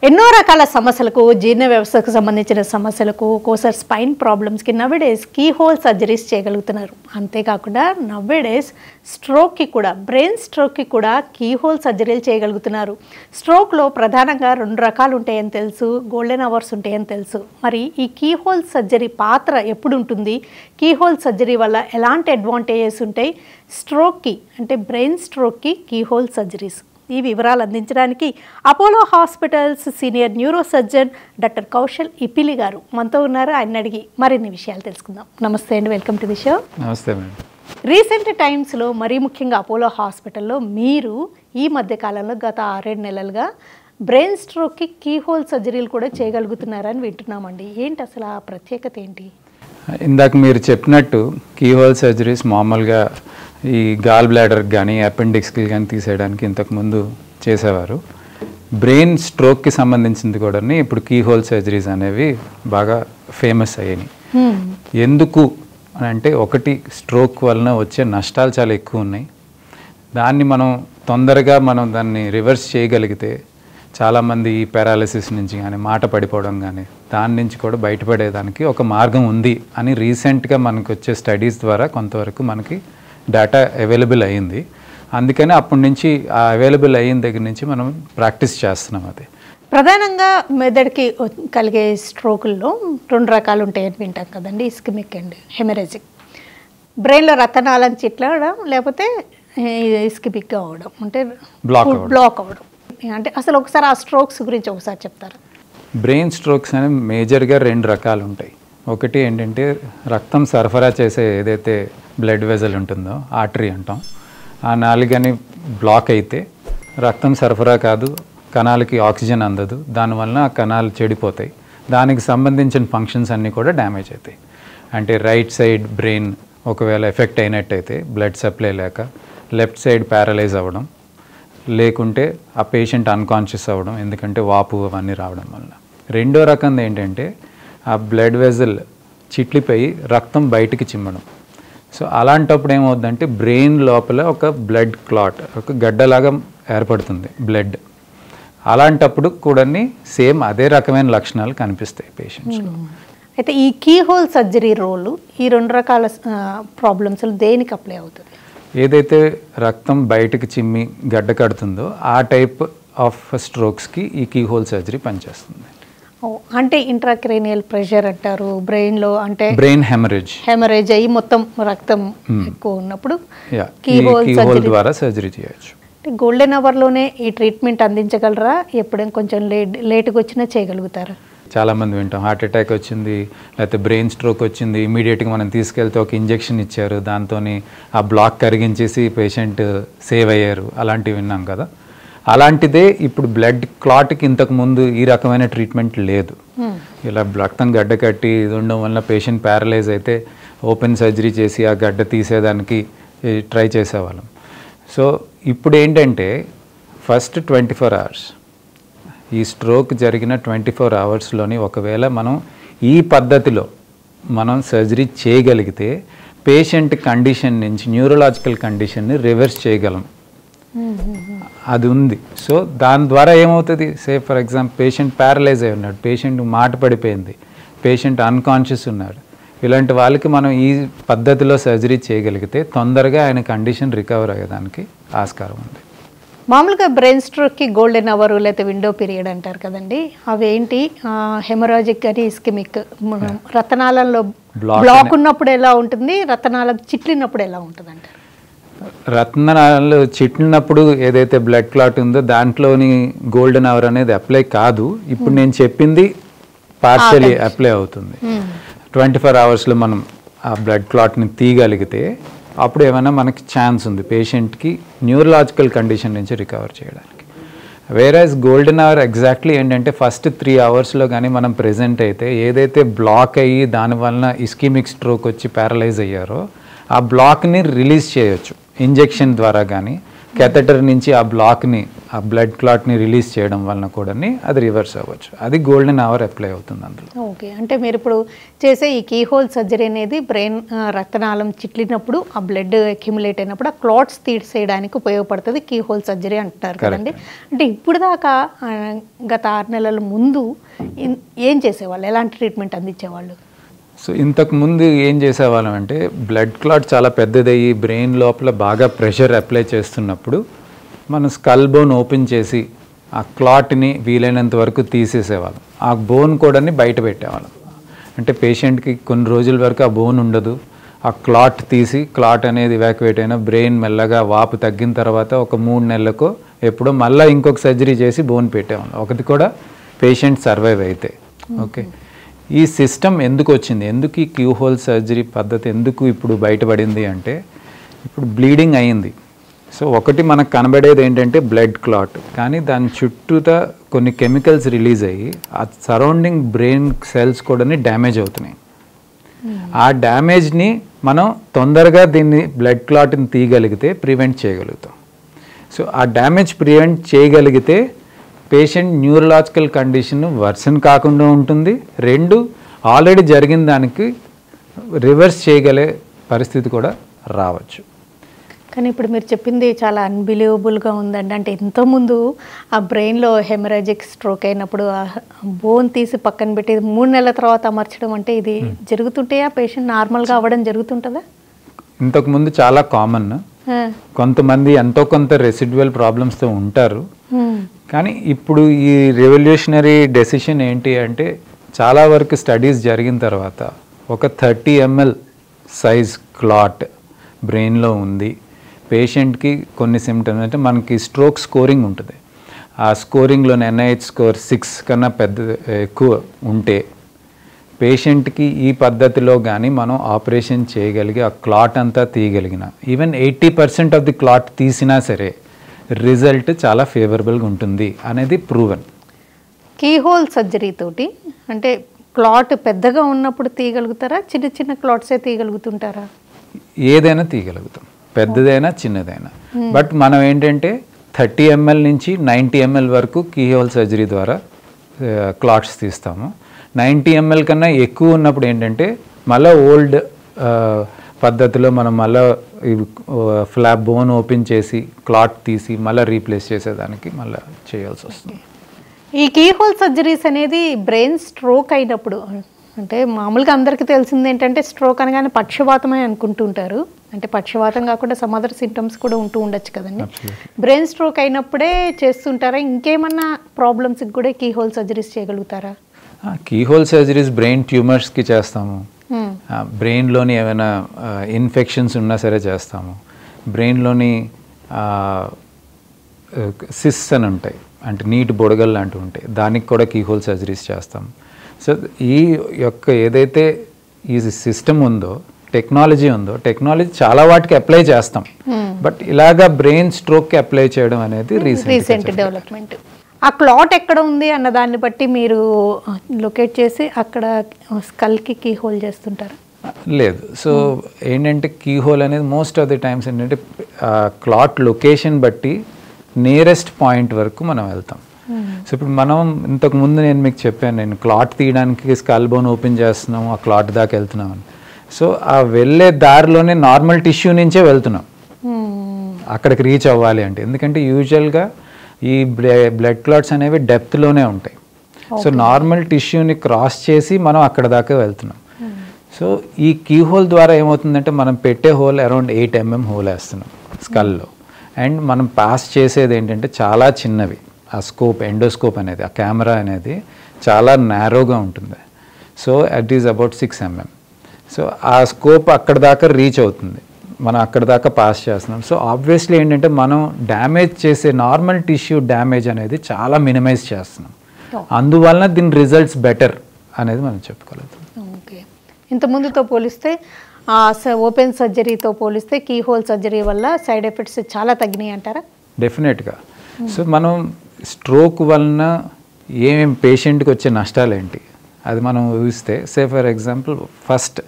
ఎన్నో రకాల సమస్యలకు జీర్ణ వ్యవస్థకు సంబంధించిన సమస్యలకు ఒక్కోసారి స్పైన్ ప్రాబ్లమ్స్కి నవ్వేడేస్ కీ హోల్ సర్జరీస్ చేయగలుగుతున్నారు. అంతేకాకుండా నవ్వేడేస్ స్ట్రోక్కి కూడా బ్రెయిన్ స్ట్రోక్కి కూడా కీ హోల్ సర్జరీలు చేయగలుగుతున్నారు. స్ట్రోక్లో ప్రధానంగా 2 రకాలు ఉంటాయని తెలుసు, గోల్డెన్ అవర్స్ ఉంటాయని తెలుసు. మరి ఈ కీ హోల్ సర్జరీ పాత్ర ఎప్పుడు ఉంటుంది, కీ హోల్ సర్జరీ వల్ల ఎలాంటి అడ్వాంటేజెస్ ఉంటాయి, స్ట్రోక్కి అంటే బ్రెయిన్ స్ట్రోక్కి కీ హోల్ సర్జరీస్, ఈ వివరాలు అందించడానికి Apollo hospitals senior neurosurgeon doctor Kaushal Ipili గారు మనతో ఉన్నారు. ఆయన అడిగి మరిన్ని విషయాలు తెలుసుకుందాం. నమస్తే అండి, వెల్కమ్ టు ది షో. నమస్తే మేడం. రీసెంట్ టైమ్స్లో మరీ ముఖ్యంగా అపోలో హాస్పిటల్లో మీరు ఈ మధ్య కాలంలో గత 6-7 నెలలుగా బ్రెయిన్ స్ట్రోక్కి కీ హోల్ సర్జరీలు కూడా చేయగలుగుతున్నారని వింటున్నామండి. ఏంటి అసలు ఆ ప్రత్యేకత ఏంటి? ఇందాక మీరు చెప్పినట్టు కీ హోల్ సర్జరీస్ మామూలుగా ఈ గాల్ బ్లాడర్కి కానీ అపెండిక్స్కి కానీ తీసేయడానికి ఇంతకుముందు చేసేవారు. బ్రెయిన్ స్ట్రోక్కి సంబంధించింది కూడా ఇప్పుడు కీ హోల్ సర్జరీస్ అనేవి బాగా ఫేమస్ అయ్యాయి. ఎందుకు అని అంటే, ఒకటి స్ట్రోక్ వలన వచ్చే నష్టాలు చాలా ఎక్కువ ఉన్నాయి. దాన్ని మనం తొందరగా దాన్ని రివర్స్ చేయగలిగితే చాలామంది ఈ పారాలిసిస్ నుంచి కానీ మాట పడిపోవడం కానీ దాని నుంచి కూడా బయటపడేదానికి ఒక మార్గం ఉంది అని రీసెంట్గా మనకు వచ్చే స్టడీస్ ద్వారా కొంతవరకు మనకి డేటా అవైలబుల్ అయ్యింది. అందుకని అప్పటి నుంచి ఆ అవైలబుల్ అయిన దగ్గర నుంచి మనం ప్రాక్టీస్ చేస్తున్నాం. అది ప్రధానంగా మెదడుకి కలిగే స్ట్రోకుల్లో 2 రకాలు ఉంటాయని వింటాం కదండి, ఇస్కిమిక్ అండ్ హెమరేజిక్. బ్రెయిన్లో రక్తనాళం చిట్లడం లేకపోతే ఇస్కిమిక్గా అవ్వడం అంటే బ్లాక్ అవ్వడం. అంటే అసలు ఒకసారి ఆ స్ట్రోక్స్ గురించి ఒకసారి చెప్తారా? బ్రెయిన్ స్ట్రోక్స్ అనేవి మేజర్గా 2 రకాలు ఉంటాయి. ఒకటి ఏంటంటే, రక్తం సరఫరా చేసే ఏదైతే బ్లడ్ వెజల్ ఉంటుందో ఆర్టరీ అంటాం, ఆ నాలుగని బ్లాక్ అయితే రక్తం సరఫరా కాదు, కణాలకి ఆక్సిజన్ అందదు, దానివల్ల ఆ కణాలు చెడిపోతాయి, దానికి సంబంధించిన ఫంక్షన్స్ అన్నీ కూడా డ్యామేజ్ అవుతాయి. అంటే రైట్ సైడ్ బ్రెయిన్ ఒకవేళ ఎఫెక్ట్ అయినట్టయితే బ్లడ్ సప్లై లేక లెఫ్ట్ సైడ్ ప్యారలైజ్ అవ్వడం, లేకుంటే ఆ పేషెంట్ అన్కాన్షియస్ అవ్వడం, ఎందుకంటే వాపు అవన్నీ రావడం వల్ల. రెండో రకం ఏంటంటే, ఆ బ్లడ్ వెజల్ చిట్లిపోయి రక్తం బయటికి చిమ్మడం. సో అలాంటప్పుడు ఏమవుతుందంటే, బ్రెయిన్ లోపల ఒక బ్లడ్ క్లాట్, ఒక గడ్డలాగా ఏర్పడుతుంది బ్లడ్. అలాంటప్పుడు కూడా సేమ్ అదే రకమైన లక్షణాలు కనిపిస్తాయి పేషెంట్స్లో. అయితే ఈ కీ హోల్ సర్జరీ రోల్ ఈ 2 రకాల ప్రాబ్లమ్స్లో దేనికి అప్లై అవుతుంది? ఏదైతే రక్తం బయటకు చిమ్మి గడ్డ కడుతుందో ఆ టైప్ ఆఫ్ స్ట్రోక్స్కి ఈ కీ హోల్ సర్జరీ పనిచేస్తుంది. అంటే ఇంట్రాక్రేనియల్ ప్రెషర్ అంటారు బ్రెయిన్లో, అంటే బ్రెయిన్ హెమరేజ్ అయ్యి మొత్తం రక్తం ఎక్కువ ఉన్నప్పుడు కీ హోల్ ద్వారా సర్జరీ చేయొచ్చు. గోల్డెన్ అవర్లోనే ఈ ట్రీట్మెంట్ అందించగలరా? ఎప్పుడైనా కొంచెం లేట్గా వచ్చినా చేయగలుగుతారా? చాలామంది వింటాం, హార్ట్ అటాక్ వచ్చింది లేకపోతే బ్రెయిన్ స్ట్రోక్ వచ్చింది, ఇమీడియట్గా మనం తీసుకెళ్తే ఒక ఇంజెక్షన్ ఇచ్చారు, దాంతో ఆ బ్లాక్ కరిగించేసి పేషెంట్ సేవ్ అయ్యారు, అలాంటివి విన్నాం కదా. అలాంటిదే ఇప్పుడు బ్లడ్ క్లాట్కి ఇంతకుముందు ఈ రకమైన ట్రీట్మెంట్ లేదు. ఇలా రక్తం గడ్డ కట్టి ఇది ఉండడం వల్ల పేషెంట్ ప్యారలైజ్ అయితే ఓపెన్ సర్జరీ చేసి ఆ గడ్డ తీసేదానికి ట్రై చేసేవాళ్ళం. సో ఇప్పుడు ఏంటంటే, ఫస్ట్ 24 hours, ఈ స్ట్రోక్ జరిగిన 24 hours ఒకవేళ మనం ఈ పద్ధతిలో మనం సర్జరీ చేయగలిగితే పేషెంట్ కండిషన్ నుంచి న్యూరలాజికల్ కండిషన్ని రివర్స్ చేయగలం. అది ఉంది. సో దాని ద్వారా ఏమవుతుంది, say for example patient paralyse అయి ఉన్నాడు, పేషెంట్ మాట పడిపోయింది, పేషెంట్ అన్కాన్షియస్ ఉన్నాడు, ఇలాంటి వాళ్ళకి మనం ఈ పద్ధతిలో సర్జరీ చేయగలిగితే తొందరగా ఆయన కండిషన్ రికవర్ అయ్యేదానికి ఆస్కారం ఉంది. మామూలుగా బ్రెయిన్ స్ట్రోక్కి గోల్డెన్ అవర్ లేకపోతే విండో పీరియడ్ అంటారు కదండి, అవేంటి? హెమరాజిక్ అని ఇస్కిమిక్, రక్తనాళంలో బ్లాక్ ఉన్నప్పుడు ఎలా ఉంటుంది, రక్తనాళం చిట్లినప్పుడు ఎలా ఉంటుంది అంటారు? రత్నాలు చిట్లినప్పుడు ఏదైతే బ్లడ్ క్లాట్ ఉందో దాంట్లోని గోల్డెన్ అవర్ అనేది అప్లై కాదు. ఇప్పుడు నేను చెప్పింది పార్షియలీ అప్లై అవుతుంది. 24 hours మనం ఆ బ్లడ్ క్లాట్ని తీయగలిగితే అప్పుడు ఏమైనా మనకి ఛాన్స్ ఉంది పేషెంట్కి న్యూరలాజికల్ కండిషన్ నుంచి రికవర్ చేయడానికి. వేరేస్ గోల్డెన్ అవర్ ఎగ్జాక్ట్లీ ఏంటంటే, ఫస్ట్ 3 hours కానీ మనం ప్రెజెంట్ అయితే ఏదైతే బ్లాక్ అయ్యి దానివల్ల ఇస్కిమిక్ స్ట్రోక్ వచ్చి ప్యారలైజ్ అయ్యారో ఆ బ్లాక్ని రిలీజ్ చేయొచ్చు ఇంజెక్షన్ ద్వారా కానీ కెథెటర్ నుంచి ఆ బ్లాక్ని, ఆ బ్లడ్ క్లాట్ని రిలీజ్ చేయడం వలన కూడా అది రివర్స్ అవ్వచ్చు. అది గోల్డెన్ అవర్ అప్లై అవుతుంది అందులో. ఓకే, అంటే మీరు ఇప్పుడు చేసే ఈ కీ హోల్ సర్జరీ అనేది బ్రెయిన్ రక్తనాళం చిట్లినప్పుడు ఆ బ్లడ్ అక్యుములేట్ అయినప్పుడు ఆ క్లాట్స్ తీసేయడానికి ఉపయోగపడుతుంది కీ హోల్ సర్జరీ అంటున్నారు కదండి. అంటే ఇప్పుడు దాకా గత 6 నెలల ముందు ఏం చేసేవాళ్ళు, ఎలాంటి ట్రీట్మెంట్ అందించేవాళ్ళు? సో ఇంతకు ముందు ఏం చేసేవాళ్ళం అంటే బ్లడ్ క్లాట్ చాలా పెద్దదయ్యి బ్రెయిన్ లోపల బాగా ప్రెషర్ అప్లై చేస్తున్నప్పుడు మనం స్కల్ బోన్ ఓపెన్ చేసి ఆ క్లాట్ని వీలైనంత వరకు తీసేసేవాళ్ళం. ఆ బోన్ కూడా బయట పెట్టేవాళ్ళం. అంటే పేషెంట్కి కొన్ని రోజుల వరకు ఆ బోన్ ఉండదు. ఆ క్లాట్ తీసి క్లాట్ అనేది ఇవాక్యువేట్ అయినా బ్రెయిన్ మెల్లగా వాపు తగ్గిన తర్వాత ఒక 3 నెలలకో ఎప్పుడో మళ్ళీ ఇంకొక సర్జరీ చేసి బోన్ పెట్టేవాళ్ళం. ఒకటి కూడా పేషెంట్ సర్వైవ్ అయితే. ఓకే, ఈ సిస్టమ్ ఎందుకు వచ్చింది, ఎందుకు ఈ క్యూ హోల్ సర్జరీ పద్ధతి ఎందుకు ఇప్పుడు బయటపడింది అంటే ఇప్పుడు బ్లీడింగ్ అయింది. సో ఒకటి మనకు కనబడేది ఏంటంటే బ్లడ్ క్లాట్, కానీ దాని చుట్టూతా కొన్ని కెమికల్స్ రిలీజ్ అయ్యి ఆ సరౌండింగ్ బ్రెయిన్ సెల్స్ కూడా డ్యామేజ్ అవుతున్నాయి. ఆ డ్యామేజ్ని మనం తొందరగా దీన్ని బ్లడ్ క్లాట్ని తీయగలిగితే ప్రివెంట్ చేయగలుగుతాం. సో ఆ డ్యామేజ్ ప్రివెంట్ చేయగలిగితే పేషెంట్ న్యూరలాజికల్ కండిషన్ వర్సన్ కాకుండా ఉంటుంది. 2, ఆల్రెడీ జరిగిన దానికి రివర్స్ చేయగలే పరిస్థితి కూడా రావచ్చు. కానీ ఇప్పుడు మీరు చెప్పింది చాలా అన్బిలీవబుల్గా ఉందండి. అంటే ఎంతోముందు ఆ బ్రెయిన్లో హెమరాజిక్ స్ట్రోక్ అయినప్పుడు ఆ బోన్ తీసి పక్కన పెట్టి 3 నెలల తర్వాత అమర్చడం అంటే ఇది జరుగుతుంటే ఆ పేషెంట్ నార్మల్గా అవ్వడం జరుగుతుంటుందా? ఇంతకుముందు చాలా కామన్. కొంతమంది ఎంతో కొంత రెసిడ్యువల్ ప్రాబ్లమ్స్తో ఉంటారు. కానీ ఇప్పుడు ఈ రెవల్యూషనరీ డెసిషన్ ఏంటి అంటే చాలా వరకు స్టడీస్ జరిగిన తర్వాత ఒక 30 ml సైజ్ క్లాట్ బ్రెయిన్లో ఉంది. పేషెంట్కి కొన్ని సిమ్టమ్స్ అంటే మనకి స్ట్రోక్ స్కోరింగ్ ఉంటుంది. ఆ స్కోరింగ్లో NIH స్కోర్ 6 కన్నా ఎక్కువ ఉంటే పేషెంట్కి ఈ పద్ధతిలో కానీ మనం ఆపరేషన్ చేయగలిగి ఆ క్లాట్ అంతా తీయగలిగిన ఈవెన్ 80% ఆఫ్ ది క్లాట్ తీసినా సరే రిజల్ట్ చాలా ఫేవరబుల్గా ఉంటుంది అనేది ప్రూవెన్. కీ హోల్ సర్జరీ తోటి అంటే క్లాట్ పెద్దగా ఉన్నప్పుడు తీయగలుగుతారా, చిన్న చిన్న క్లాట్సే తీయగలుగుతుంటారా? ఏదైనా తీయగలుగుతాం, పెద్దదైనా చిన్నదైనా. బట్ మనం ఏంటంటే 30 ml నుంచి 90 ml వరకు కీ హోల్ సర్జరీ ద్వారా క్లాట్స్ తీస్తాము. 90 ml కన్నా ఎక్కువ ఉన్నప్పుడు ఏంటంటే మళ్ళీ ఓల్డ్ పద్ధతిలో మనం మళ్ళీ ఫ్లాప్ బోన్ ఓపెన్ చేసి క్లాట్ తీసి మళ్ళీ రీప్లేస్ చేసేదానికి మళ్ళీ చేయాల్సి వస్తుంది. ఈ కీ హోల్ సర్జరీస్ అనేది బ్రెయిన్ స్ట్రోక్ అయినప్పుడు, అంటే మామూలుగా అందరికీ తెలిసింది ఏంటంటే స్ట్రోక్ అనగానే పక్షవాతమే అనుకుంటుంటారు. అంటే పక్షవాతం కాకుండా సమ్ అదర్ సింటమ్స్ కూడా ఉండొచ్చు కదండి. బ్రెయిన్ స్ట్రోక్ అయినప్పుడే చేస్తుంటారా, ఇంకేమన్నా ప్రాబ్లమ్స్కి కూడా కీ హోల్ సర్జరీస్ చేయగలుగుతారా? కీ హోల్ సర్జరీస్ బ్రెయిన్ ట్యూమర్స్కి చేస్తాము. బ్రెయిన్లోని ఏమైనా ఇన్ఫెక్షన్స్ ఉన్నా సరే చేస్తాము. బ్రెయిన్లోని సిస్ అని ఉంటాయి, అంటే నీటి బొడగలు లాంటివి ఉంటాయి, దానికి కూడా కీ హోల్ సర్జరీస్ చేస్తాం. సో ఈ యొక్క ఏదైతే ఈ సిస్టమ్ ఉందో, టెక్నాలజీ ఉందో, టెక్నాలజీ చాలా వాటికి అప్లై చేస్తాం. బట్ ఇలాగా బ్రెయిన్ స్ట్రోక్కి అప్లై చేయడం అనేది రీసెంట్ డెవలప్మెంట్. ఆ క్లాట్ ఎక్కడ ఉంది అన్న దాన్ని బట్టి మీరు లొకేట్ చేసి అక్కడ స్కల్కి కీ హోల్ చేస్తుంటారు? లేదు. సో ఏంటంటే కీ హోల్ అనేది మోస్ట్ ఆఫ్ ది టైమ్స్ ఏంటంటే క్లాట్ లొకేషన్ బట్టి నియరెస్ట్ పాయింట్ వరకు మనం వెళ్తాం. సో ఇప్పుడు మనం ఇంతకుముందు నేను మీకు చెప్పాను, నేను క్లాట్ తీయడానికి స్కల్ బోన్ ఓపెన్ చేస్తున్నాము, ఆ క్లాట్ దాకా వెళ్తున్నామని. సో ఆ వెళ్ళే దారిలోనే నార్మల్ టిష్యూ నుంచే వెళ్తున్నాం అక్కడికి రీచ్ అవ్వాలి అంటే. ఎందుకంటే యూజువల్గా ఈ బ్లడ్ క్లాట్స్ అనేవి డెప్త్లోనే ఉంటాయి. సో నార్మల్ టిష్యూని క్రాస్ చేసి మనం అక్కడ దాకా వెళ్తున్నాం. సో ఈ కీ హోల్ ద్వారా ఏమవుతుందంటే మనం పెట్టే హోల్ అరౌండ్ 8 mm హోల్ వేస్తున్నాం స్కల్లో. అండ్ మనం పాస్ చేసేది ఏంటంటే చాలా చిన్నవి. ఆ స్కోప్, ఎండోస్కోప్ అనేది, ఆ కెమెరా అనేది చాలా నారోగా ఉంటుంది. So it is about 6 mm. So ఆ స్కోప్ అక్కడ దాకా రీచ్ అవుతుంది, మనం అక్కడ దాకా పాస్ చేస్తున్నాం. సో ఆబ్వియస్లీ ఏంటంటే మనం డ్యామేజ్ చేసే నార్మల్ టిష్యూ డ్యామేజ్ అనేది చాలా మినిమైజ్ చేస్తున్నాం. అందువలన దీని రిజల్ట్స్ బెటర్ అనేది మనం చెప్పుకోగలుగుతాం. ఓకే, ఇంత ముందుతో పోలిస్తే ఓపెన్ సర్జరీతో పోలిస్తే కీ హోల్ సర్జరీ వల్ల సైడ్ ఎఫెక్ట్స్ చాలా తగ్గినాయి అంటారా? డెఫినెట్గా. సో మనం స్ట్రోక్ వలన ఏమేమి పేషెంట్కి వచ్చే నష్టాలు ఏంటి అది మనం ఊహిస్తే, సే for example first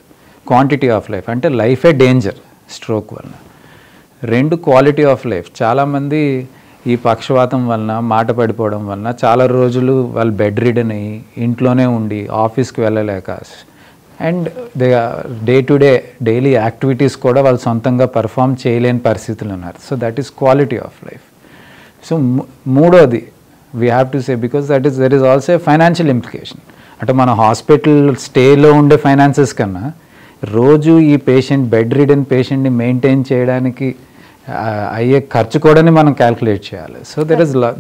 quantity of life, అంటే లైఫే డేంజర్ స్ట్రోక్ వలన. రెండు క్వాలిటీ ఆఫ్ లైఫ్. చాలామంది ఈ పక్షవాతం వలన మాట పడిపోవడం వలన చాలా రోజులు వాళ్ళు బెడ్ రిడన్ అయ్యి ఇంట్లోనే ఉండి ఆఫీస్కి వెళ్ళలేక and day to day daily activities కూడా వాళ్ళు సొంతంగా పర్ఫామ్ చేయలేని పరిస్థితులు ఉన్నారు. So that is quality of life. So మూడోది we have to say because that is also financial implication. అంటే మన హాస్పిటల్ స్టేలో ఉండే ఫైనాన్సెస్ కన్నా రోజు ఈ పేషెంట్ బెడ్ రిడన్ పేషెంట్ని మెయింటైన్ చేయడానికి అయ్యే ఖర్చు కూడా మనం క్యాల్కులేట్ చేయాలి. So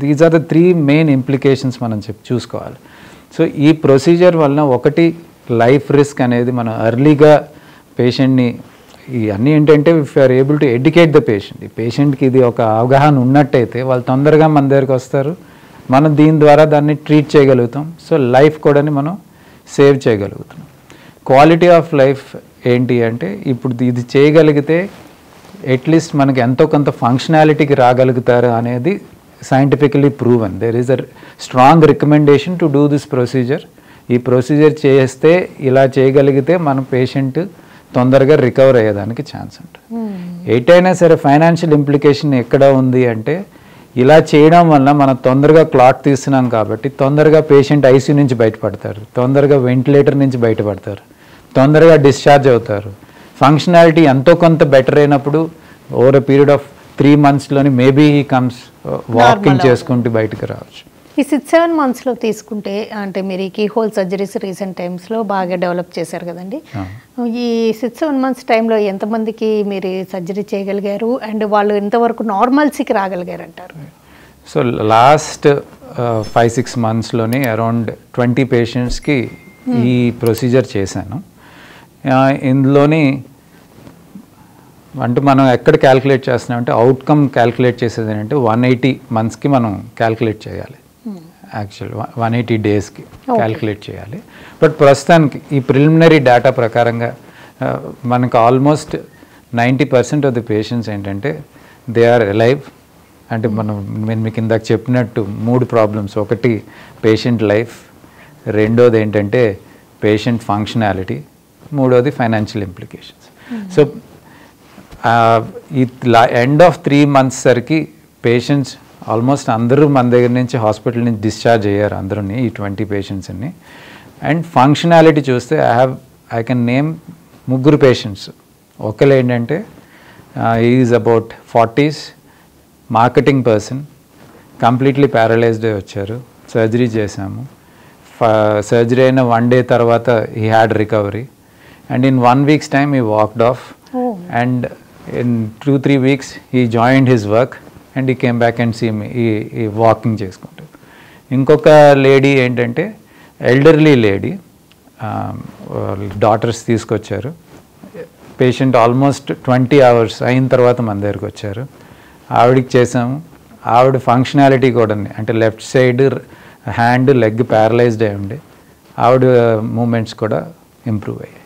these are the 3 main implications మనం చూసుకోవాలి. సో ఈ ప్రొసీజర్ వలన ఒకటి లైఫ్ రిస్క్ అనేది మనం ఎర్లీగా పేషెంట్ని ఇవన్నీ ఏంటంటే if are able to educate the patient, ఈ పేషెంట్కి ఇది ఒక అవగాహన ఉన్నట్టయితే వాళ్ళు తొందరగా మన దగ్గరికి వస్తారు, మనం దీని ద్వారా దాన్ని ట్రీట్ చేయగలుగుతాం. సో లైఫ్ కూడా మనం సేవ్ చేయగలుగుతాం. క్వాలిటీ ఆఫ్ లైఫ్ ఏంటి అంటే ఇప్పుడు ఇది చేయగలిగితే అట్లీస్ట్ మనకి ఎంతో కొంత ఫంక్షనాలిటీకి రాగలుగుతారు అనేది scientifically proven. There is a strong recommendation to do this procedure. ఈ ప్రొసీజర్ చేస్తే ఇలా చేయగలిగితే మన పేషెంట్ తొందరగా రికవర్ అయ్యేదానికి ఛాన్స్ ఉంటుంది. ఎటైనా సరే ఫైనాన్షియల్ ఇంప్లికేషన్ ఎక్కడ ఉంది అంటే ఇలా చేయడం వల్ల మనం తొందరగా క్లాట్ తీస్తున్నాం కాబట్టి తొందరగా పేషెంట్ ఐసీయూ నుంచి బయటపడతారు, తొందరగా వెంటిలేటర్ నుంచి బయటపడతారు, తొందరగా డిశ్చార్జ్ అవుతారు. ఫంక్షనాలిటీ ఎంతో కొంత బెటర్ అయినప్పుడు ఓవర్ ఎ పీరియడ్ ఆఫ్ 3 monthsలోని మేబీ హీ కమ్స్ వాకింగ్ చేసుకుంటూ బయటకు రావచ్చు. ఈ 6-7 monthsలో తీసుకుంటే అంటే మీరు ఈ కీ హోల్ సర్జరీస్ రీసెంట్ టైమ్స్లో బాగా డెవలప్ చేశారు కదండి. ఈ 6-7 months టైంలో ఎంతమందికి మీరు సర్జరీ చేయగలిగారు అండ్ వాళ్ళు ఎంతవరకు నార్మల్సీకి రాగలిగారు అంటారు? సో లాస్ట్ 5-6 monthsలోని అరౌండ్ 20 patientsకి ఈ ప్రొసీజర్ చేశాను. ఇందులోని అంటే మనం ఎక్కడ క్యాల్కులేట్ చేస్తున్నామంటే అవుట్కమ్ క్యాల్కులేట్ చేసేది ఏంటంటే 180 monthsకి మనం క్యాల్కులేట్ చేయాలి. యాక్చువల్ 180 daysకి క్యాల్కులేట్ చేయాలి. బట్ ప్రస్తుతానికి ఈ ప్రిలిమినరీ డేటా ప్రకారంగా మనకు ఆల్మోస్ట్ 90% ఆఫ్ ది పేషెంట్స్ ఏంటంటే దే ఆర్ అలైవ్. అంటే నేను మీకు ఇందాక చెప్పినట్టు 3 ప్రాబ్లమ్స్. ఒకటి పేషెంట్ లైఫ్, రెండోది ఏంటంటే పేషెంట్ ఫంక్షనాలిటీ, మూడోది ఫైనాన్షియల్ ఇంప్లికేషన్స్. సో ఈ ఎండ్ ఆఫ్ 3 months సరికి పేషెంట్స్ ఆల్మోస్ట్ అందరూ మన దగ్గర నుంచి హాస్పిటల్ నుంచి డిశ్చార్జ్ అయ్యారు అందరూని, ఈ 20 patientsని. అండ్ ఫంక్షనాలిటీ చూస్తే ఐ కెన్ నేమ్ 3 patients. ఒకళ్ళు ఏంటంటే is about 40s, marketing person, completely paralysed వచ్చారు, సర్జరీ చేశాము. సర్జరీ అయిన 1 day తర్వాత he had recovery and in 1 week's time he walked off and in 2-3 weeks he joined his work and he came back and see me ఈ walking చేసుకుంటారు. ఇంకొక lady ఏంటంటే elderly lady, daughters తీసుకొచ్చారు. Patient almost 20 hours అయిన తర్వాత మన దగ్గరికి వచ్చారు. ఆవిడకి చేసాము. ఆవిడ ఫంక్షనాలిటీ కూడా అంటే left side hand leg paralysed అయి ఉండే ఆవిడ మూమెంట్స్ కూడా ఇంప్రూవ్ అయ్యాయి.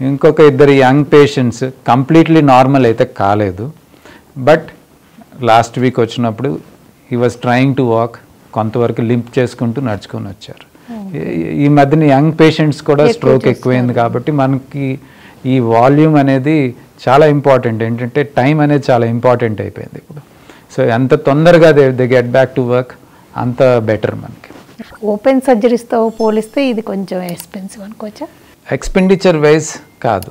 ఇంకొక 2 యంగ్ పేషెంట్స్ కంప్లీట్లీ నార్మల్ అయితే కాలేదు, బట్ లాస్ట్ వీక్ వచ్చినప్పుడు he was trying to walk, కొంతవరకు లింప్ చేసుకుంటూ నడుచుకొని వచ్చారు. ఈ మధ్యన యంగ్ పేషెంట్స్ కూడా స్ట్రోక్ ఎక్కువైంది కాబట్టి మనకి ఈ వాల్యూమ్ అనేది చాలా ఇంపార్టెంట్. ఏంటంటే టైం అనేది చాలా ఇంపార్టెంట్ అయిపోయింది ఇప్పుడు. సో ఎంత తొందరగా they get back to work అంత బెటర్ మనకి. ఓపెన్ సర్జరీస్తో పోలిస్తే ఇది కొంచెం ఎక్స్పెన్సివ్ అనుకోవచ్చా? ఎక్స్పెండిచర్ వైజ్ కాదు,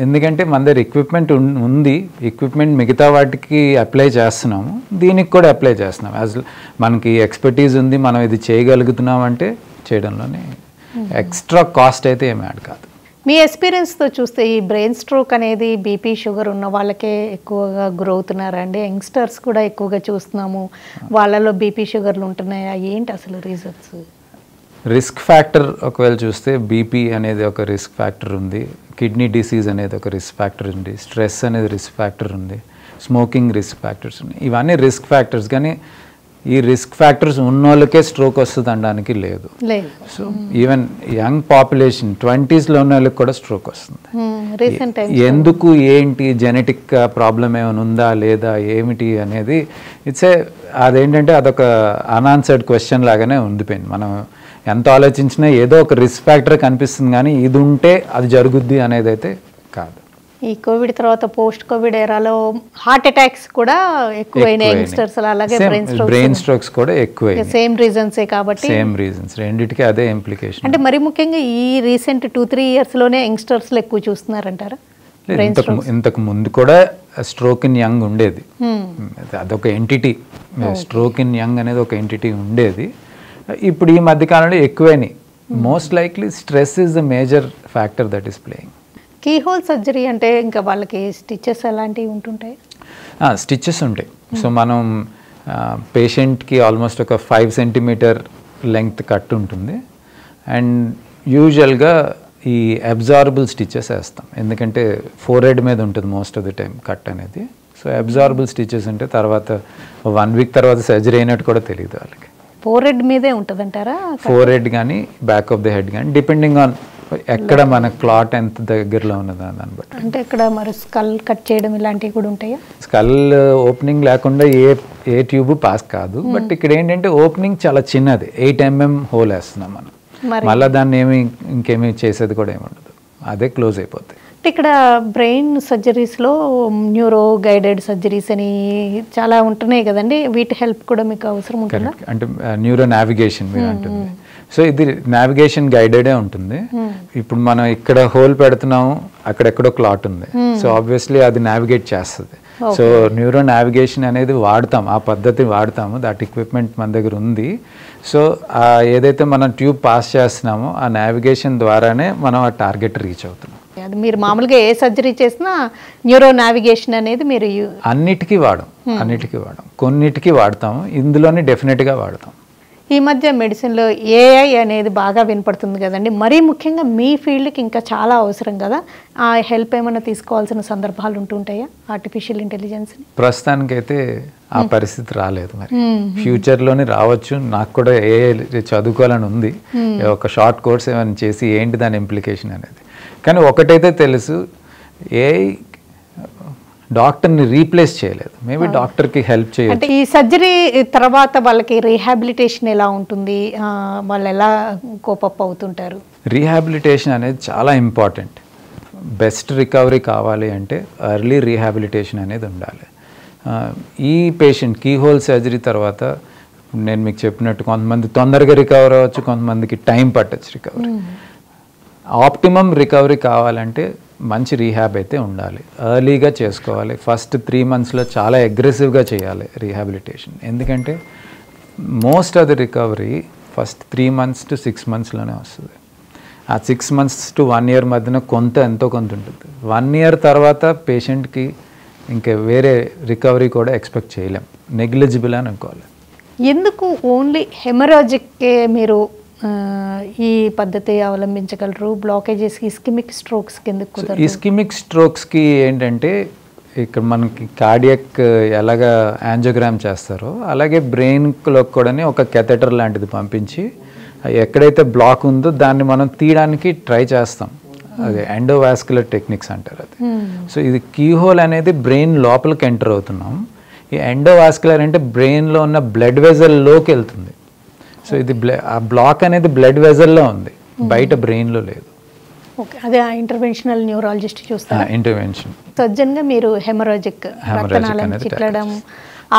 ఎందుకంటే మన దగ్గర ఎక్విప్మెంట్ ఉంది. ఎక్విప్మెంట్ మిగతా వాటికి అప్లై చేస్తున్నాము, దీనికి కూడా అప్లై చేస్తున్నాము. యాజ్ మనకి ఎక్స్పర్టీజ్ ఉంది, మనం ఇది చేయగలుగుతున్నాం అంటే చేయడంలోనే ఎక్స్ట్రా కాస్ట్ అయితే ఏమి యాడ్ కాదు. మీ ఎక్స్పీరియన్స్తో చూస్తే ఈ బ్రెయిన్ స్ట్రోక్ అనేది బీపీ షుగర్ ఉన్న వాళ్ళకే ఎక్కువగా గురవుతున్నారండి. యంగ్స్టర్స్ కూడా ఎక్కువగా చూస్తున్నాము, వాళ్ళలో బీపీ షుగర్లు ఉంటున్నాయా, ఏంటి అసలు రీజన్స్? రిస్క్ ఫ్యాక్టర్ ఒకవేళ చూస్తే బీపీ అనేది ఒక రిస్క్ ఫ్యాక్టర్ ఉంది, కిడ్నీ డిసీజ్ అనేది ఒక రిస్క్ ఫ్యాక్టర్ ఉంది, స్ట్రెస్ అనేది రిస్క్ ఫ్యాక్టర్ ఉంది, స్మోకింగ్ రిస్క్ ఫ్యాక్టర్స్ ఉన్నాయి. ఇవన్నీ రిస్క్ ఫ్యాక్టర్స్, కానీ ఈ రిస్క్ ఫ్యాక్టర్స్ ఉన్న వాళ్ళకే స్ట్రోక్ వస్తుంది అనడానికి లేదు. సో ఈవెన్ యంగ్ పాపులేషన్ 20sలో ఉన్న వాళ్ళకి కూడా స్ట్రోక్ వస్తుంది. ఎందుకు, ఏంటి, జెనెటిక్ ప్రాబ్లం ఏమైనా ఉందా లేదా ఏమిటి అనేది అదేంటంటే అదొక అన్ఆన్సర్డ్ క్వశ్చన్ లాగానే ఉండిపోయింది. మనం ఎంత ఆలోచించినా ఏదో ఒక రిస్క్ ఫ్యాక్టర్ కనిపిస్తుంది, కానీ ఇది ఉంటే అది జరుగుద్ది అనేది అయితే కాదు. ఈ కోవిడ్ తర్వాత పోస్ట్ కోవిడ్ ఎరాలో హార్ట్ అటాక్స్ కూడా ఎక్కువైనాయి యంగ్స్టర్స్, అలాగే బ్రెయిన్ స్ట్రోక్స్ కూడా ఎక్కువైనాయి. సేమ్ రీజన్సే కాబట్టి సేమ్ రీజన్స్, రెండిటికి అదే ఇంప్లికేషన్. అంటే మరి ముఖ్యంగా ఈ రీసెంట్ 2-3 ఇయర్స్లోనే యంగ్స్టర్స్లో ఎక్కువ చూస్తున్నారంటారా? ఇంతకు ముందు కూడా స్ట్రోక్ ఇన్ యంగ్ ఉండేది, అదొక ఎంటిటీ. స్ట్రోక్ ఇన్ యంగ్ అనేది ఒక ఎంటిటీ ఉండేది. ఇప్పుడు ఈ మధ్యకాలంలో ఎక్కువైనాయి. Most likely stress is the major factor that is playing. Keyhole surgery అంటే ఇంకా వాళ్ళకి స్టిచెస్ అలాంటివి ఉంటుంటాయి? స్టిచెస్ ఉంటాయి. సో మనం పేషెంట్కి ఆల్మోస్ట్ ఒక 5 సెంటీమీటర్ లెంగ్త్ కట్ ఉంటుంది. అండ్ యూజువల్గా ఈ అబ్జార్బుల్ స్టిచెస్ వేస్తాం, ఎందుకంటే ఫోర్హెడ్ మీద ఉంటుంది most of the time cut అనేది. సో అబ్జార్బుల్ స్టిచెస్ ఉంటే తర్వాత 1 వీక్ తర్వాత సర్జరీ అయినట్టు కూడా తెలియదు వాళ్ళకి. ఫోర్హెడ్ మీదే ఉంటుందంటారా? ఫోర్హెడ్ కానీ బ్యాక్ ఆఫ్ ది హెడ్ కానీ, డిపెండింగ్ ఆన్ ఎక్కడ మన క్లాట్ ఎంత దగ్గరలో ఉన్నది దాన్ని బట్టి. అంటే ఇక్కడ మరి స్కల్ కట్ చేయడం ఇలాంటివి కూడా ఉంటాయా? స్కల్ ఓపెనింగ్ లేకుండా ఏ ట్యూబ్ పాస్ కాదు. బట్ ఇక్కడ ఏంటంటే ఓపెనింగ్ చాలా చిన్నది, 8 mm హోల్ వేస్తున్నాం మనం. మళ్ళీ దాన్ని ఇంకేమీ చేసేది కూడా ఏమి ఉండదు, అదే క్లోజ్ అయిపోతాయి. ఇక్కడ బ్రెయిన్ సర్జరీస్లో న్యూరో గైడెడ్ సర్జరీస్ అని చాలా ఉంటున్నాయి కదండి, వీటి హెల్ప్ కూడా మీకు అవసరం ఉంటుందా? అంటే న్యూరో నావిగేషన్ మీరు అంటుంది. సో ఇది నావిగేషన్ గైడెడే ఉంటుంది. ఇప్పుడు మనం ఇక్కడ హోల్ పెడుతున్నాము, అక్కడెక్కడో క్లాట్ ఉంది, సో ఆబ్వియస్లీ అది నావిగేట్ చేస్తుంది. సో న్యూరో నావిగేషన్ అనేది వాడతాం, ఆ పద్ధతి వాడతాము, దట్ ఎక్విప్మెంట్ మన దగ్గర ఉంది. సో ఏదైతే మనం ట్యూబ్ పాస్ చేస్తున్నామో ఆ నావిగేషన్ ద్వారానే మనం ఆ టార్గెట్ రీచ్ అవుతున్నాం. అది మీరు మామూలుగా ఏ సర్జరీ చేసినా న్యూరో నావిగేషన్ అనేది మీరు అన్నిటికీ వాడం, కొన్నిటికి వాడతాము, ఇందులోనే డెఫినెట్గా వాడతాం. ఈ మధ్య మెడిసిన్లో ఏఐ అనేది బాగా వినపడుతుంది కదండి, మరీ ముఖ్యంగా మీ ఫీల్డ్కి ఇంకా చాలా అవసరం కదా, ఆ హెల్ప్ ఏమైనా తీసుకోవాల్సిన సందర్భాలు ఉంటుంటాయా ఆర్టిఫిషియల్ ఇంటెలిజెన్స్ని? ప్రస్తుతానికైతే ఆ పరిస్థితి రాలేదు, మరి ఫ్యూచర్లోనే రావచ్చు. నాకు కూడా ఏఐ చదువుకోవాలని ఉంది, ఒక షార్ట్ కోర్స్ ఏమైనా చేసి ఏంటి దాని ఇంప్లికేషన్ అనేది. కానీ ఒకటైతే తెలుసు, ఏఐ డాక్టర్ని రీప్లేస్ చేయలేదు, మేబీ డాక్టర్కి హెల్ప్ చేయలేదు. అంటే ఈ సర్జరీ తర్వాత వాళ్ళకి రీహాబిలిటేషన్ ఎలా ఉంటుంది, వాళ్ళు ఎలా కోపప్ అవుతుంటారు? రీహాబిలిటేషన్ అనేది చాలా ఇంపార్టెంట్. బెస్ట్ రికవరీ కావాలి అంటే ఎర్లీ రీహాబిలిటేషన్ అనేది ఉండాలి. ఈ పేషెంట్ కీ హోల్ సర్జరీ తర్వాత నేను మీకు చెప్పినట్టు కొంతమంది తొందరగా రికవర్ అవ్వచ్చు, కొంతమందికి టైం పట్టచ్చు రికవరీ. ఆప్టిమమ్ రికవరీ కావాలంటే మంచి రీహాబ్ అయితే ఉండాలి, ఎర్లీగా చేసుకోవాలి. ఫస్ట్ 3 monthsలో చాలా అగ్రెసివ్గా చేయాలి రీహాబిలిటేషన్, ఎందుకంటే most of the recovery first 3 months to 6 monthsలోనే వస్తుంది. ఆ 6 months to 1 year మధ్యన ఎంతో కొంత ఉంటుంది. 1 year తర్వాత పేషెంట్కి ఇంకా వేరే రికవరీ కూడా ఎక్స్పెక్ట్ చేయలేం, నెగ్లిజిబుల్ అని అనుకోవాలి. ఎందుకు ఓన్లీ హెమరాజిక్కే మీరు ఈ పద్ధతి అవలంబించగలరు, బ్లాకేజెస్ ఇస్కిమిక్ స్ట్రోక్స్ కింద కుదరదు? ఇస్కిమిక్ స్ట్రోక్స్కి ఏంటంటే ఇక్కడ మనకి కార్డియక్ ఎలాగా యాంజియోగ్రామ్ చేస్తారో అలాగే బ్రెయిన్లో కూడా ఒక కెథెటర్ లాంటిది పంపించి ఎక్కడైతే బ్లాక్ ఉందో దాన్ని మనం తీయడానికి ట్రై చేస్తాం, అదే ఎండోవాస్కులర్ టెక్నిక్స్ అంటారు అది. సో ఇది కీహోల్ అనేది బ్రెయిన్ లోపలికి ఎంటర్ అవుతున్నాం. ఈ ఎండోవాస్కులర్ అంటే బ్రెయిన్లో ఉన్న బ్లడ్ వెజల్లోకి వెళ్తుంది. సో ఇది ఆ బ్లాక్ అనేది బ్లడ్ వెజల్లో ఉంది, బయట బ్రెయిన్లో లేదు. ఓకే, అదే ఇంటర్వెన్షనల్ న్యూరాలజిస్ట్ చూస్తారు. ఇంటర్వెన్షన్ సర్జన్గా మీరు హెమరాజిక్ రక్తనాళం చిట్లడం,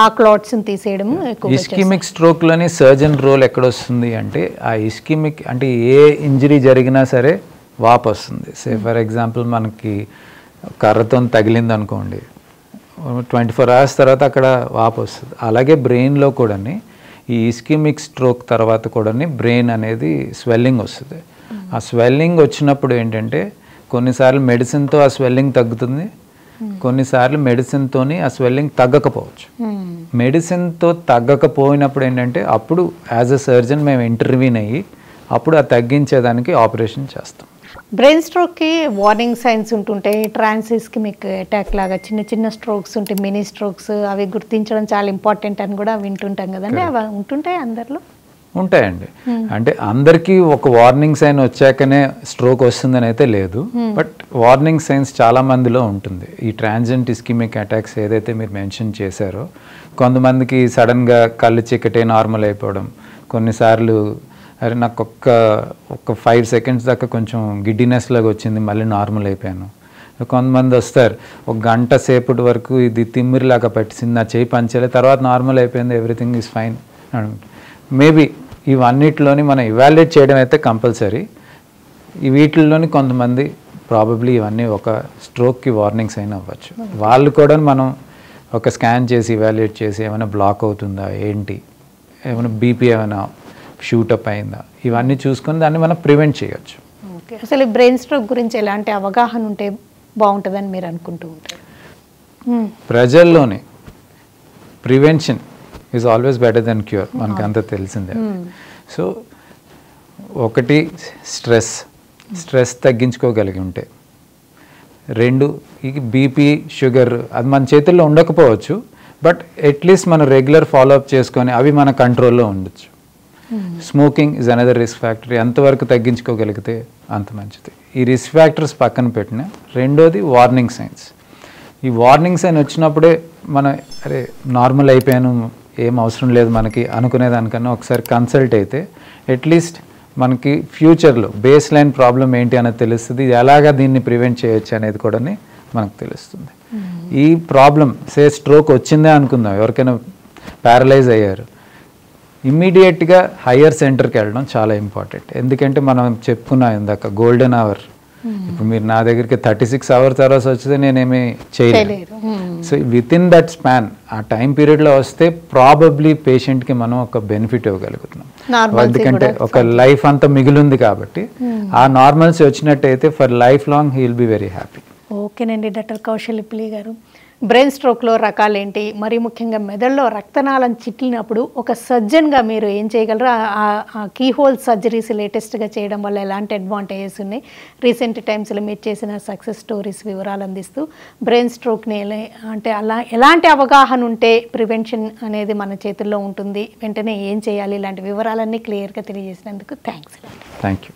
ఆ క్లాట్స్ని తీసేయడం. ఇస్కిమిక్ స్ట్రోక్లోని సర్జన్ రోల్ ఎక్కడ వస్తుంది అంటే, ఆ ఇస్కిమిక్ అంటే ఏ ఇంజరీ జరిగినా సరే వాపు వస్తుంది. సే ఫర్ ఎగ్జాంపుల్ మనకి కర్రతో తగిలింది అనుకోండి, 24 hours తర్వాత అక్కడ వాపు వస్తుంది. అలాగే బ్రెయిన్లో కూడా ఈ ఇస్కిమిక్ స్ట్రోక్ తర్వాత కూడా బ్రెయిన్ అనేది స్వెల్లింగ్ వస్తుంది. ఆ స్వెల్లింగ్ వచ్చినప్పుడు ఏంటంటే కొన్నిసార్లు మెడిసిన్తో ఆ స్వెల్లింగ్ తగ్గుతుంది, కొన్నిసార్లు మెడిసిన్తోని ఆ స్వెల్లింగ్ తగ్గకపోవచ్చు. మెడిసిన్తో తగ్గకపోయినప్పుడు ఏంటంటే అప్పుడు యాజ్ అ సర్జన్ మేము ఇంటర్వ్యూన్ అయ్యి అప్పుడు ఆ తగ్గించేదానికి ఆపరేషన్ చేస్తాం. బ్రెయిన్ స్ట్రోక్కి వార్నింగ్ సైన్స్ ఉంటుంటాయి, ట్రాన్సిస్కిమిక్ అటాక్ లాగా చిన్న చిన్న స్ట్రోక్స్ ఉంటాయి, మినీ స్ట్రోక్స్, అవి గుర్తించడం చాలా ఇంపార్టెంట్ అని కూడా వింటుంటాం కదండి, అవి ఉంటుంటాయి అందరిలో? ఉంటాయండి. అంటే అందరికీ ఒక వార్నింగ్ సైన్ వచ్చాకనే స్ట్రోక్ వస్తుందని అయితే లేదు, బట్ వార్నింగ్ సైన్స్ చాలా మందిలో ఉంటుంది. ఈ ట్రాన్సియంట్ ఇస్కిమిక్ అటాక్స్ ఏదైతే మీరు మెన్షన్ చేశారో, కొంతమందికి సడన్గా కళ్ళు చీకటే నార్మల్ అయిపోవడం, కొన్నిసార్లు అరే నాకు ఒక 5 seconds దాకా కొంచెం గిడ్డినెస్ లాగా వచ్చింది, మళ్ళీ నార్మల్ అయిపోయాను. కొంతమంది వస్తారు ఒక గంట సేపటి వరకు ఇది తిమ్మిరిలాగా పెట్టింది, నా చేయి పనిచేయలేదు, తర్వాత నార్మల్ అయిపోయింది, ఎవ్రీథింగ్ ఈజ్ ఫైన్. మేబీ ఇవన్నిటిలోని మనం ఇవాల్యుయేట్ చేయడం అయితే కంపల్సరీ. ఈ వీటిల్లోని కొంతమంది ప్రాబబ్లీ ఇవన్నీ ఒక స్ట్రోక్కి వార్నింగ్స్ అయినా అవ్వచ్చు. వాళ్ళు కూడా మనం ఒక స్కాన్ చేసి ఇవాల్యుయేట్ చేసి ఏమైనా బ్లాక్ అవుతుందా ఏంటి, ఏమైనా బీపీ ఏమైనా షూటప్ అయిందా, ఇవన్నీ చూసుకొని దాన్ని మనం ప్రివెంట్ చేయొచ్చు. ఓకే, అసలు బ్రెయిన్ స్ట్రోక్ గురించి ఎలాంటి అవగాహన ఉంటే బాగుంటుందని మీరు అనుకుంటూ ఉంటారు? ప్రజల్లోనే prevention is always better than cure, మనకు అంతా తెలిసిందే. సో ఒకటి స్ట్రెస్ తగ్గించుకోగలిగి ఉంటే, 2 ఈ బీపీ షుగర్ అది మన చేతుల్లో ఉండకపోవచ్చు, బట్ అట్లీస్ట్ మనం రెగ్యులర్ ఫాలోఅప్ చేసుకొని అవి మన కంట్రోల్లో ఉండొచ్చు. Smoking is another risk factor, ఎంతవరకు తగ్గించుకోగలిగితే అంత మంచిది. ఈ రిస్క్ ఫ్యాక్టర్స్ పక్కన పెట్టిన రెండోది వార్నింగ్ సైన్స్. ఈ వార్నింగ్ సైన్ వచ్చినప్పుడే మనం అరే నార్మల్ అయిపోయాను, ఏం అవసరం లేదు మనకి అనుకునేదానికన్నా ఒకసారి కన్సల్ట్ అయితే అట్లీస్ట్ మనకి ఫ్యూచర్లో బేస్ లైన్ ప్రాబ్లం ఏంటి అనేది తెలుస్తుంది, ఎలాగా దీన్ని ప్రివెంట్ చేయొచ్చు అనేది కూడా మనకు తెలుస్తుంది. ఈ ప్రాబ్లం స్ట్రోక్ వచ్చిందే అనుకుందాం, ఎవరికైనా ప్యారలైజ్ అయ్యారు, ఇమ్మీడియట్గా హయ్యర్ సెంటర్కి వెళ్ళడం చాలా ఇంపార్టెంట్. ఎందుకంటే మనం చెప్పుకున్నాం ఇందాక గోల్డెన్ అవర్. ఇప్పుడు మీరు నా దగ్గరికి 36 hours తర్వాత వస్తే నేనేమి చేయలేను. So with in that span ఆ టైం పీరియడ్లో వస్తే ప్రాబబ్లీ పేషెంట్కి మనం ఒక బెనిఫిట్ ఇవ్వగలుగుతున్నాం. ఎందుకంటే ఒక లైఫ్ అంతా మిగిలింది కాబట్టి ఆ నార్మల్సీ వచ్చినట్టయితే for life long he will be very happy. ఓకేనండి డాక్టర్ కౌశల్ ఇప్లీ గారు, బ్రెయిన్ స్ట్రోక్లో రకాలేంటి, మరి ముఖ్యంగా మెదడులో రక్తనాళం చిట్లినప్పుడు ఒక సర్జన్గా మీరు ఏం చేయగలరు, ఆ కీహోల్ సర్జరీస్ లేటెస్ట్గా చేయడం వల్ల ఎలాంటి అడ్వాంటేజెస్ ఉన్నాయి, రీసెంట్ టైమ్స్లో మీరు చేసిన సక్సెస్ స్టోరీస్ వివరాలు అందిస్తూ బ్రెయిన్ స్ట్రోక్ని అంటే అలా ఎలాంటి అవగాహన ఉంటే ప్రివెన్షన్ అనేది మన చేతుల్లో ఉంటుంది, వెంటనే ఏం చేయాలి, ఇలాంటి వివరాలన్నీ క్లియర్గా తెలియజేసినందుకు థ్యాంక్స్. Thank you.